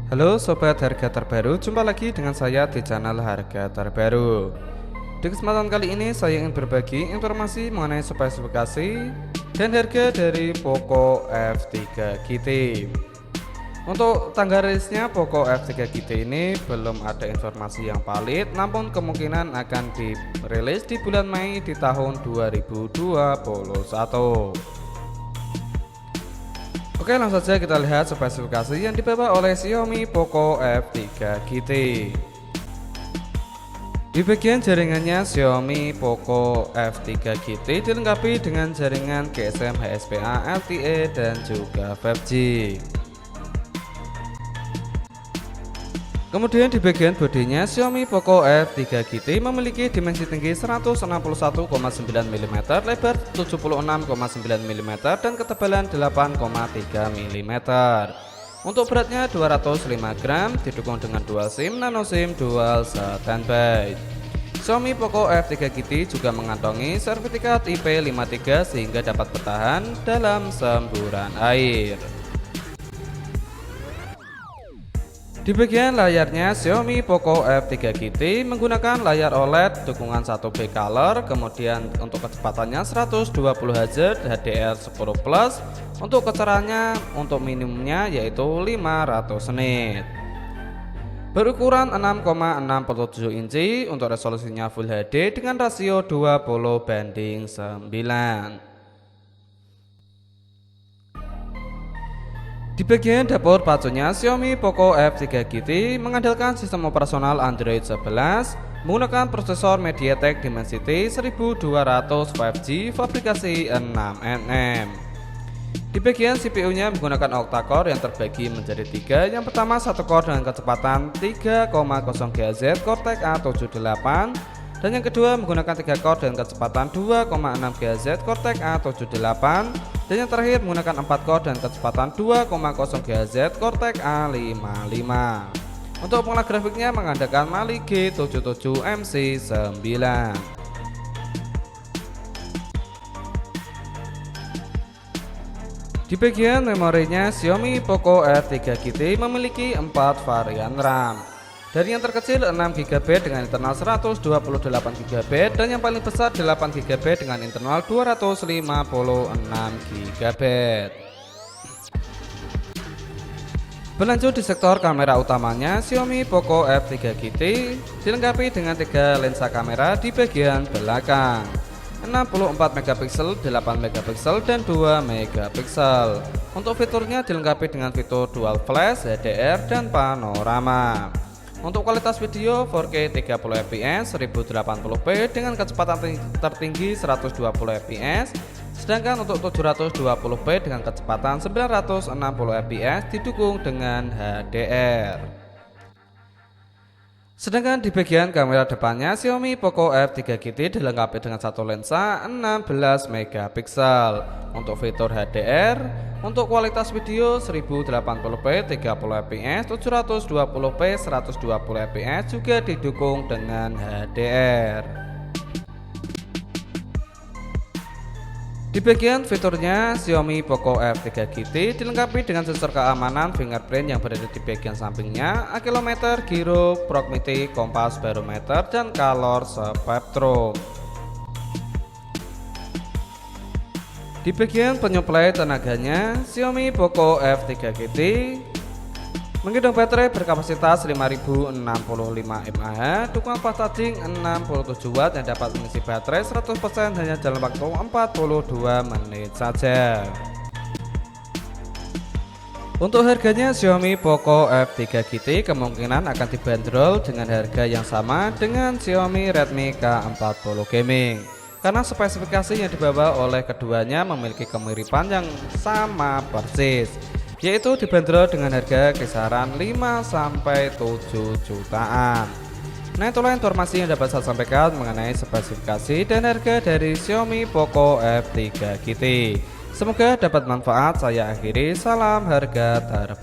Halo sobat harga terbaru, jumpa lagi dengan saya di channel harga terbaru. Di kesempatan kali ini saya ingin berbagi informasi mengenai spesifikasi dan harga dari Poco F3 GT. Untuk tanggal rilisnya Poco F3 GT ini belum ada informasi yang valid, namun kemungkinan akan dirilis di bulan Mei di tahun 2021. Oke, langsung saja kita lihat spesifikasi yang dibawa oleh Xiaomi Poco F3 GT. Di bagian jaringannya, Xiaomi Poco F3 GT dilengkapi dengan jaringan GSM HSPA LTE dan juga 5G. Kemudian di bagian bodinya, Xiaomi Poco F3 GT memiliki dimensi tinggi 161,9 mm, lebar 76,9 mm, dan ketebalan 8,3 mm. Untuk beratnya 205 gram, didukung dengan dual SIM, nano SIM, dual standby. Xiaomi Poco F3 GT juga mengantongi sertifikat IP53 sehingga dapat bertahan dalam semburan air. Di bagian layarnya, Xiaomi Poco F3 GT menggunakan layar OLED dukungan 1B color, kemudian untuk kecepatannya 120 Hz HDR10+, untuk kecerahannya untuk minimumnya yaitu 500 nit. Berukuran 6,67 inci, untuk resolusinya Full HD dengan rasio 20:9. Di bagian dapur pacunya, Xiaomi Poco F3 GT mengandalkan sistem operasional Android 11 menggunakan prosesor MediaTek Dimensity 1200 5G fabrikasi 6nm. Di bagian CPU-nya menggunakan octa-core yang terbagi menjadi 3. Yang pertama, satu core dengan kecepatan 3,0 GHz Cortex A78, dan yang kedua menggunakan 3 core dengan kecepatan 2,6 GHz Cortex A78, dan yang terakhir menggunakan 4 core dengan kecepatan 2,0 GHz Cortex A55. Untuk pengolah grafiknya mengandalkan Mali G77 MC9. Di bagian memorinya, Xiaomi Poco F3 GT memiliki 4 varian RAM. Dari yang terkecil 6GB dengan internal 128GB, dan yang paling besar 8GB dengan internal 256GB. Berlanjut di sektor kamera utamanya, Xiaomi Poco F3 GT dilengkapi dengan 3 lensa kamera di bagian belakang, 64 MP, 8 MP, dan 2 MP. Untuk fiturnya dilengkapi dengan fitur dual flash, HDR, dan panorama. Untuk kualitas video 4K 30 fps 1080p dengan kecepatan tertinggi 120 fps, sedangkan untuk 720p dengan kecepatan 960 fps didukung dengan HDR. Sedangkan di bagian kamera depannya, Xiaomi Poco F3 GT dilengkapi dengan satu lensa 16 MP. Untuk fitur HDR, untuk kualitas video 1080p 30 fps, 720p 120 fps juga didukung dengan HDR. Di bagian fiturnya, Xiaomi Poco F3 GT dilengkapi dengan sensor keamanan fingerprint yang berada di bagian sampingnya, accelerometer, giro, proximity, kompas, barometer, dan color spectrum. Di bagian penyuplai tenaganya, Xiaomi Poco F3 GT menggendong baterai berkapasitas 5065 mAh, dukungan fast charging 67 Watt yang dapat mengisi baterai 100% hanya dalam waktu 42 menit saja. Untuk harganya, Xiaomi Poco F3 GT kemungkinan akan dibanderol dengan harga yang sama dengan Xiaomi Redmi K40 Gaming, karena spesifikasi yang dibawa oleh keduanya memiliki kemiripan yang sama persis, yaitu dibanderol dengan harga kisaran 5-7 jutaan. Nah, itulah informasi yang dapat saya sampaikan mengenai spesifikasi dan harga dari Xiaomi Poco F3 GT. Semoga dapat manfaat. Saya akhiri, salam harga terbaru.